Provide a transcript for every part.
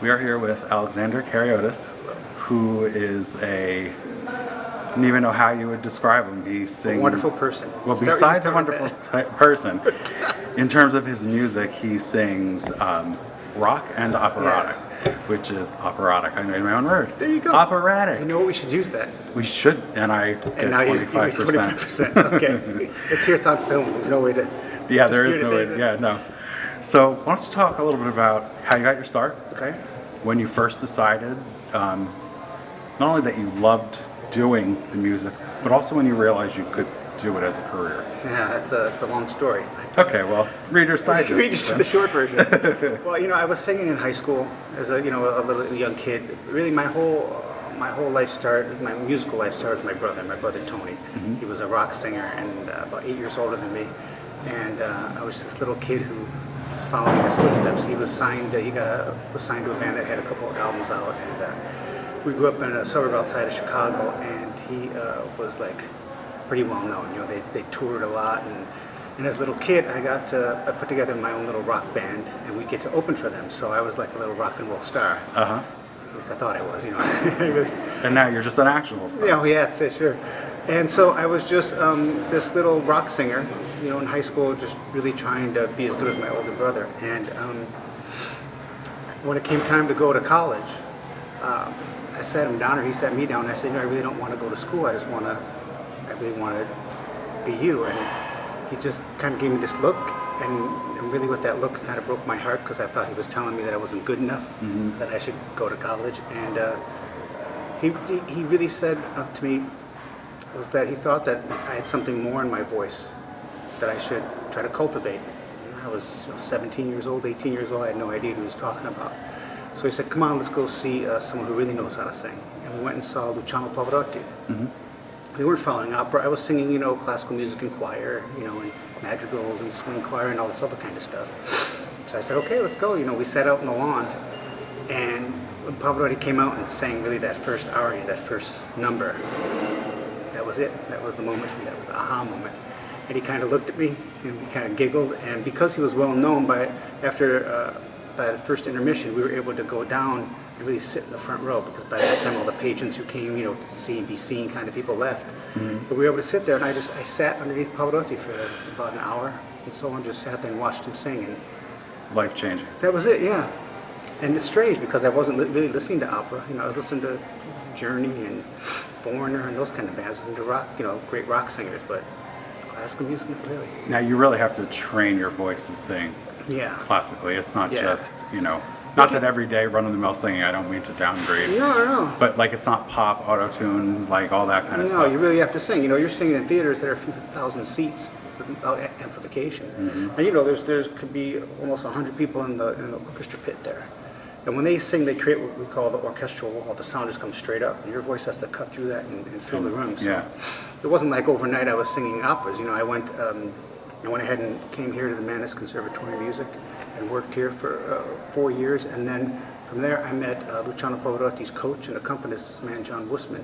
We are here with Alexander Kariotis, who is I don't even know how you would describe him. He sings... A wonderful person. Well, besides a wonderful person, in terms of his music, he sings rock and operatic, which is operatic. I made my own word. There you go. Operatic. You know what? We should use that. We should, and I get And now 25%. 25%. Okay. It's here. It's on film. There's no way to. Yeah, there is no dispute way. it. Yeah, no. So why don't you talk a little bit about how you got your start? Okay. When you first decided, not only that you loved doing the music, but also when you realized you could do it as a career. Yeah, it's a long story. Okay, well, Reader's Digest. Read just the short version. Well, I was singing in high school as a little young kid. Really, my whole life started. My musical life started with my brother Tony. Mm-hmm. He was a rock singer and about 8 years older than me. And I was this little kid who was following in his footsteps. He was signed. Was signed to a band that had a couple of albums out, and we grew up in a suburb outside of Chicago. And he was like pretty well known. They toured a lot, and as a little kid, I put together my own little rock band, and we get to open for them. So I was like a little rock and roll star. Uh-huh. At least I thought I was. I was, And now you're just an actual star. yeah, that's it, sure. And so I was just this little rock singer, in high school, just really trying to be as good as my older brother. And when it came time to go to college, I sat him down, or he sat me down, and I said, I really don't want to go to school. I really want to be you. And he just kind of gave me this look, and really with that look, kind of broke my heart, because I thought he was telling me that I wasn't good enough, Mm-hmm. that I should go to college. And he really said to me, was that he thought that I had something more in my voice that I should try to cultivate. I was 17 years old, 18 years old. I had no idea what he was talking about. So he said, come on, let's go see someone who really knows how to sing. And we went and saw Luciano Pavarotti. Mm-hmm. We weren't following opera. I was singing, classical music in choir, and madrigals and swing choir and all this other kind of stuff. So I said, okay, let's go. We sat out on the lawn, and when Pavarotti came out and sang really that first aria, that first number, that was it. That was the moment for me. That was the aha moment. And he kind of looked at me and he kind of giggled. And because he was well known, after the first intermission, we were able to go down and really sit in the front row, because by that time all the patrons who came, to see and be seen kind of people left. Mm-hmm. But we were able to sit there, and I sat underneath Pavarotti for about an hour, and so on, just sat there and watched him sing. And Life changing. that was it, yeah. And it's strange because I wasn't really listening to opera. I was listening to Journey and Foreigner and those kind of bands. Listening to rock, great rock singers, but classical music, not really. Now you really have to train your voice to sing Yeah. classically. It's not Yeah. just, not that every day run-of-the-mill singing, I don't mean to downgrade. No. But like it's not pop, auto-tune, like all that kind of No, stuff. you really have to sing. You're singing in theaters that are a few thousand seats without amplification. Mm-hmm. And there's could be almost 100 people in the orchestra pit there. And when they sing, they create what we call the orchestral wall. The sound just comes straight up, and your voice has to cut through that and fill the room. So Yeah. it wasn't like overnight I was singing operas. I went ahead and came here to the Mannes Conservatory of Music and worked here for 4 years. And then from there, I met Luciano Pavarotti's coach and accompanist, this man John Wussman.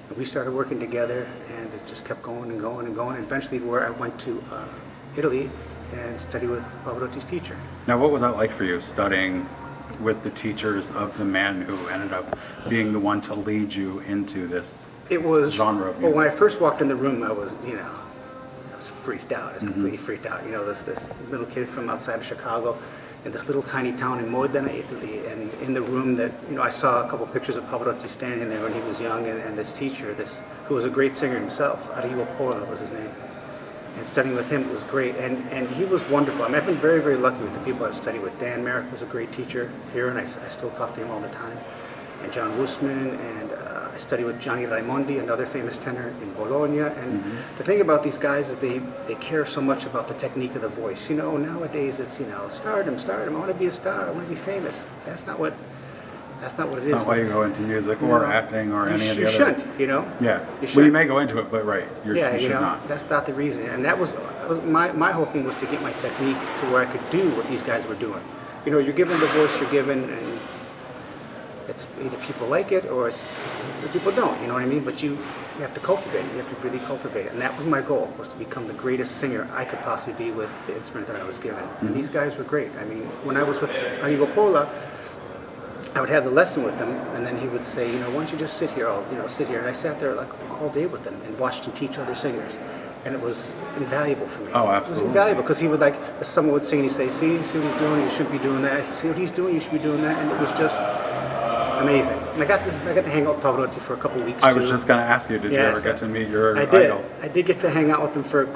And we started working together, and it just kept going and going and going. And eventually, where I went to Italy and studied with Pavarotti's teacher. Now what was that like for you, studying with the teachers of the man who ended up being the one to lead you into this It was genre of well, music? when I first walked in the room, I was freaked out. I was completely freaked out. This little kid from outside of Chicago, in this little tiny town in Modena, Italy, and in the room that I saw a couple pictures of Pavarotti standing there when he was young, and this teacher, who was a great singer himself, Kariotis was his name. And studying with him was great, and he was wonderful. I've been very, very lucky with the people I've studied with. Dan Merrick was a great teacher here, and I still talk to him all the time. And John Wussman, and I studied with Gianni Raimondi, another famous tenor in Bologna. And the thing about these guys is they care so much about the technique of the voice. Nowadays it's stardom. I want to be a star. I want to be famous. That's not what it is. That's not why you go into music or acting or any of the you other. shouldn't, Yeah. You Well, shouldn't. you may go into it, but right, you should not. That's not the reason. And that was my whole thing was to get my technique to where I could do what these guys were doing. You're given the voice you're given, and it's either people like it or people don't. You know what I mean? But you have to cultivate it. You have to really cultivate it. And that was my goal, was to become the greatest singer I could possibly be with the instrument that I was given. And these guys were great. I mean, when I was with Arrigo Pola, I would have the lesson with him, and then he would say, why don't you just sit here, sit here. And I sat there like all day with him and watched him teach other singers. And it was invaluable for me. Oh, It absolutely. was invaluable because he would someone would sing, and he'd say, see what he's doing, you shouldn't be doing that. See what he's doing, you should be doing that. And it was just amazing. And I got to hang out with Pavarotti for a couple of weeks I too. was just going to ask you, did you Yes, ever get to meet your I did. idol? I did get to hang out with him for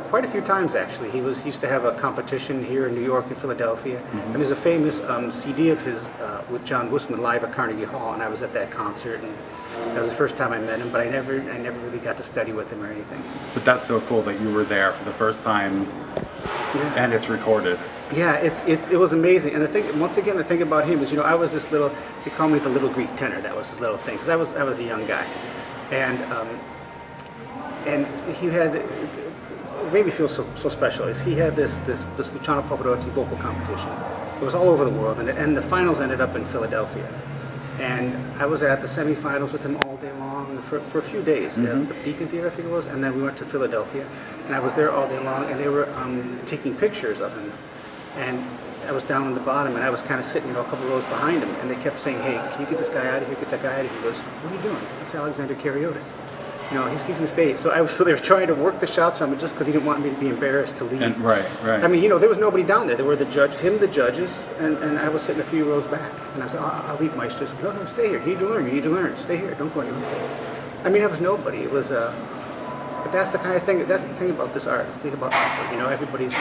quite a few times actually. He used to have a competition here in New York and Philadelphia, and there's a famous CD of his with John Wusman live at Carnegie Hall, and I was at that concert, and that was the first time I met him. But I never really got to study with him or anything. But that's so cool that you were there for the first time, Yeah. and it's recorded. Yeah, it was amazing. And the thing about him is, I was this little. They call me the little Greek tenor. That was his little thing, because I was a young guy, and he had. What made me feel so special is he had this Luciano Pavarotti vocal competition. It was all over the world, and the finals ended up in Philadelphia. And I was at the semifinals with him all day long for a few days at the Beacon Theater, I think it was, and then we went to Philadelphia, and I was there all day long, and they were taking pictures of him, and I was down on the bottom, and I was kind of sitting, a couple rows behind him, and they kept saying, "Hey, can you get this guy out of here? Get that guy out of here." He goes, "What are you doing? That's Alexander Kariotis. He's in the stage." So they were trying to work the shots from him just because he didn't want me to be embarrassed to leave. And, right. I mean, there was nobody down there. There were the judges, and I was sitting a few rows back. And I said, I'll leave, Maestro. He said, no, stay here. You need to learn. Stay here. Don't go anywhere. I mean, I was nobody. It was, but that's the kind of thing, that's the thing about this art. It's the thing about opera. Everybody's,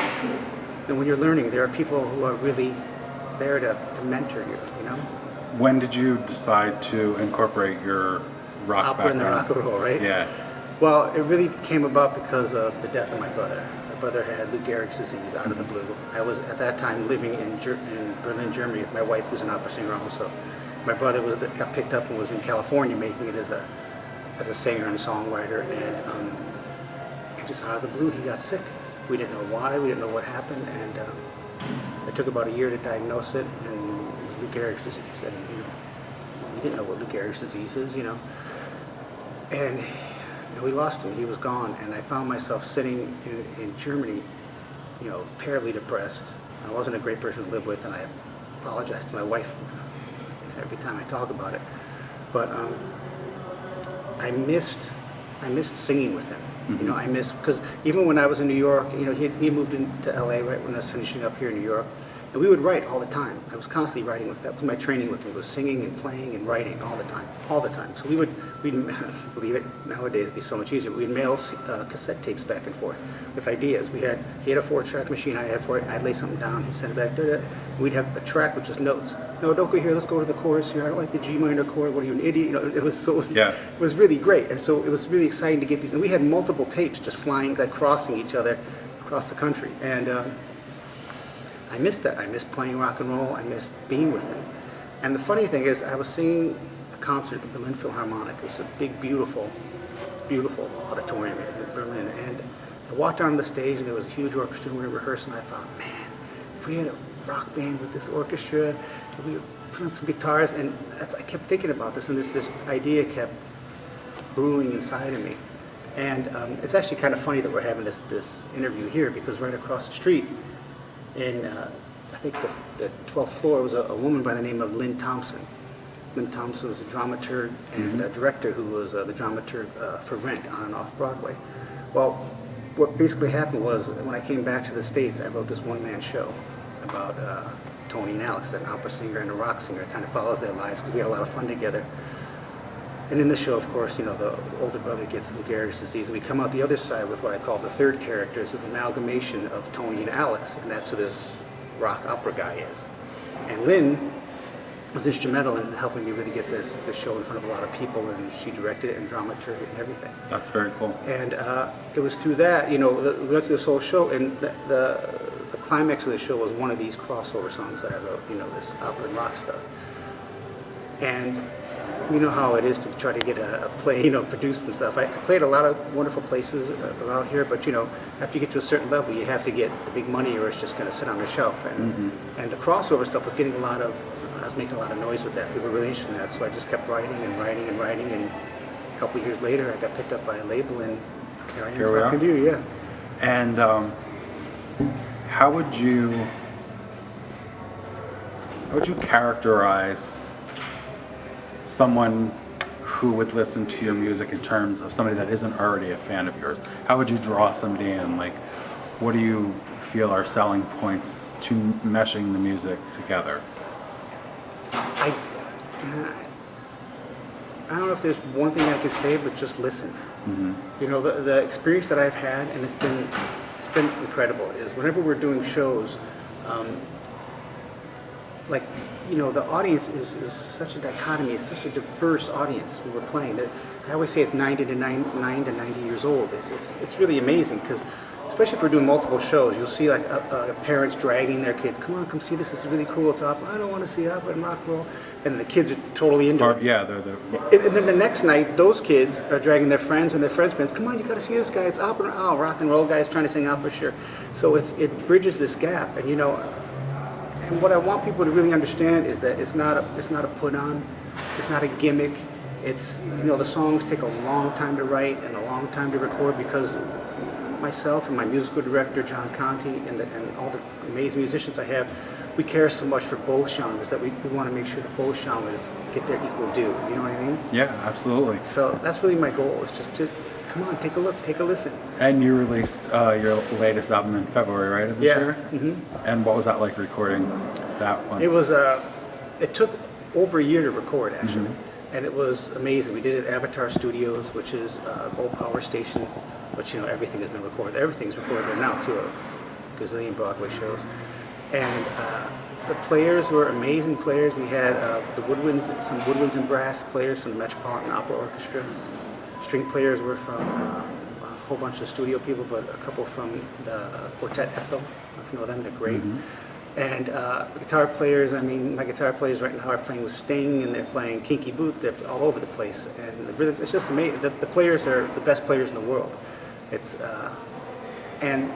and when you're learning, there are people who are really there to mentor you, When did you decide to incorporate your rock Opera and the background? rock and roll, right? Yeah. Well, it really came about because of the death of my brother. My brother had Lou Gehrig's disease out of the blue. I was at that time living in Berlin, Germany, with my wife, who's an opera singer also. My brother got picked up and was in California making it as a singer and songwriter, and just out of the blue he got sick. We didn't know why, we didn't know what happened, and it took about a year to diagnose it, and it was Lou Gehrig's disease. And we didn't know what Lou Gehrig's disease is, and we lost him. He was gone, and I found myself sitting in Germany, terribly depressed. I wasn't a great person to live with, and I apologize to my wife every time I talk about it. But I missed singing with him. I missed, because even when I was in New York, he moved into LA right when I was finishing up here in New York. And we would write all the time. I was constantly writing that was my training with him, was singing and playing and writing all the time. So we'd believe it, nowadays it'd be so much easier. We'd mail cassette tapes back and forth with ideas. He had a 4-track machine, I had 4, I'd lay something down, he'd send it back, we'd have a track with just notes. No, don't go here, let's go to the chorus here, I don't like the G minor chord, what are you, an idiot? It was really great, and so it was really exciting to get these, and we had multiple tapes just flying, crossing each other across the country, and I missed that. I missed playing rock and roll. I missed being with him. And the funny thing is, I was seeing a concert at the Berlin Philharmonic. It was a big, beautiful auditorium in Berlin. And I walked down the stage, and there was a huge orchestra, and we were rehearsing. I thought, man, if we had a rock band with this orchestra, if we put on some guitars, and I kept thinking about this, and this idea kept brewing inside of me. And it's actually kind of funny that we're having this interview here, because right across the street, in I think the 12th floor was a woman by the name of Lynn Thompson. Lynn Thompson was a dramaturg and a director who was the dramaturg for Rent on and off Broadway. Well, what basically happened was when I came back to the States, I wrote this one-man show about Tony and Alex, an opera singer and a rock singer. It kind of follows their lives because we had a lot of fun together. And in the show, of course, the older brother gets Lou Gehrig's disease, and we come out the other side with what I call the third character. This is an amalgamation of Tony and Alex, and that's who this rock opera guy is. And Lynn was instrumental in helping me really get this show in front of a lot of people, and she directed it and dramaturged it and everything. That's very cool. And it was through that, we went through this whole show, and the climax of the show was one of these crossover songs that I wrote, this opera and rock stuff. And you know how it is to try to get a play, produced and stuff. I played a lot of wonderful places around here, but after you get to a certain level, you have to get the big money, or it's just going to sit on the shelf. And the crossover stuff was getting I was making a lot of noise with that. People were really interested in that, so I just kept writing and writing and writing. And a couple of years later, I got picked up by a label, and here I am talking to you. Yeah. And how would you characterize someone who would listen to your music in terms of somebody that isn't already a fan of yours? How would you draw somebody in? Like, what do you feel are selling points to meshing the music together? I don't know if there's one thing I could say, but just listen. You know, the experience that I've had, and it's been incredible, is whenever we're doing shows, like, you know, the audience is such a dichotomy. It's such a diverse audience when we're playing. I always say it's 9 to 90 years old. It's really amazing because, especially if we're doing multiple shows, you'll see like parents dragging their kids. Come on, come see this. This is really cool. It's opera. I don't want to see opera and rock and roll. And the kids are totally into it. Yeah, And then the next night, those kids are dragging their friends and their friends' friends. Come on, you got to see this guy. It's opera. Oh, rock and roll guys trying to sing opera. Sure. So it bridges this gap. And you know, and what I want people to really understand is that it's not a put on. It's not a gimmick. It's, you know, the songs take a long time to write and a long time to record because myself and my musical director John Conti and all the amazing musicians I have, we care so much for both genres that we want to make sure that both genres get their equal due. You know what I mean? Yeah, absolutely. So that's really my goal, is just to come on, take a look, take a listen. And you released your latest album in February, right, of this year? And what was that like recording that one? It was it took over a year to record, actually. And it was amazing. We did it at Avatar Studios, which is a low power station, which, you know, everything has been recorded. Everything's recorded there now, too, a gazillion Broadway shows. And the players were amazing players. We had some woodwinds and brass players from the Metropolitan Opera Orchestra. String players were from a whole bunch of studio people, but a couple from the Quartet Ethel. If you know them, they're great. And guitar players, I mean, my guitar players right now are playing with Sting, and they're playing Kinky Boots. They're all over the place, and really, it's just amazing. The players are the best players in the world. And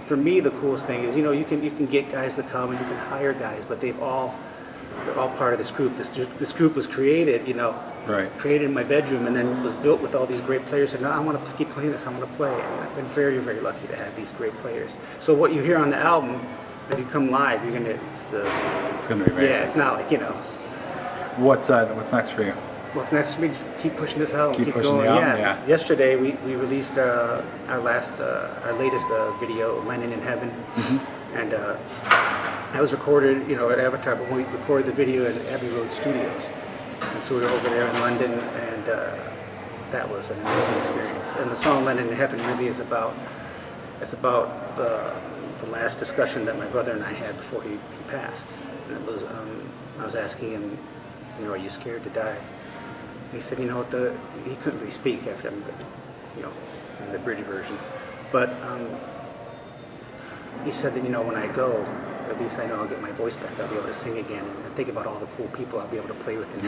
for me, the coolest thing is, you know, you can get guys to come and you can hire guys, but they're all part of this group. This group was created, you know, created in my bedroom, and then was built with all these great players. And now I want to keep playing this. I want to play, and I've been very, very lucky to have these great players. So what you hear on the album, if you come live, you're gonna it's gonna be amazing. Yeah, it's not like, you know. What's next for you? What's next for me? Just keep pushing this album. Keep pushing going. The album, yeah. Yesterday we released our latest video, Lennon in Heaven, and that was recorded, you know, at Avatar, but we recorded the video in Abbey Road Studios, and so we were over there in London, and that was an amazing experience. And the song Lennon in Heaven really is about the last discussion that my brother and I had before he passed. And it was, I was asking him, you know, are you scared to die? And he said, you know what, he couldn't really speak after him, but, you know, this is the bridge version. But he said that, you know, when I go, at least I know I'll get my voice back. I'll be able to sing again. And think about all the cool people I'll be able to play with in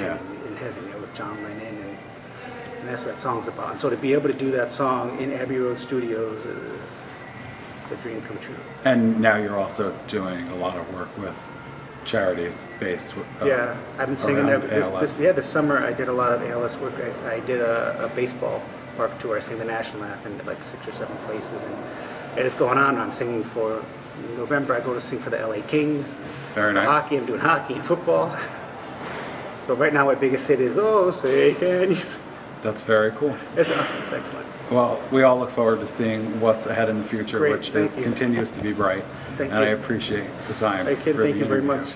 heaven, you know, with John Lennon. And that's what that song's about. And so to be able to do that song in Abbey Road Studios is a dream come true. And now you're also doing a lot of work with charities based with, I've been singing this summer. I did a lot of ALS work. I did a baseball park tour. I sang the national anthem at like 6 or 7 places, and it's going on. I'm singing for November. I go to sing for the LA Kings. Very nice. Hockey. I'm doing hockey and football. So right now my biggest hit is "Oh Say Can You." That's very cool. It's excellent. Well, we all look forward to seeing what's ahead in the future, which continues to be bright. Thank you. I appreciate the time. Thank you very much.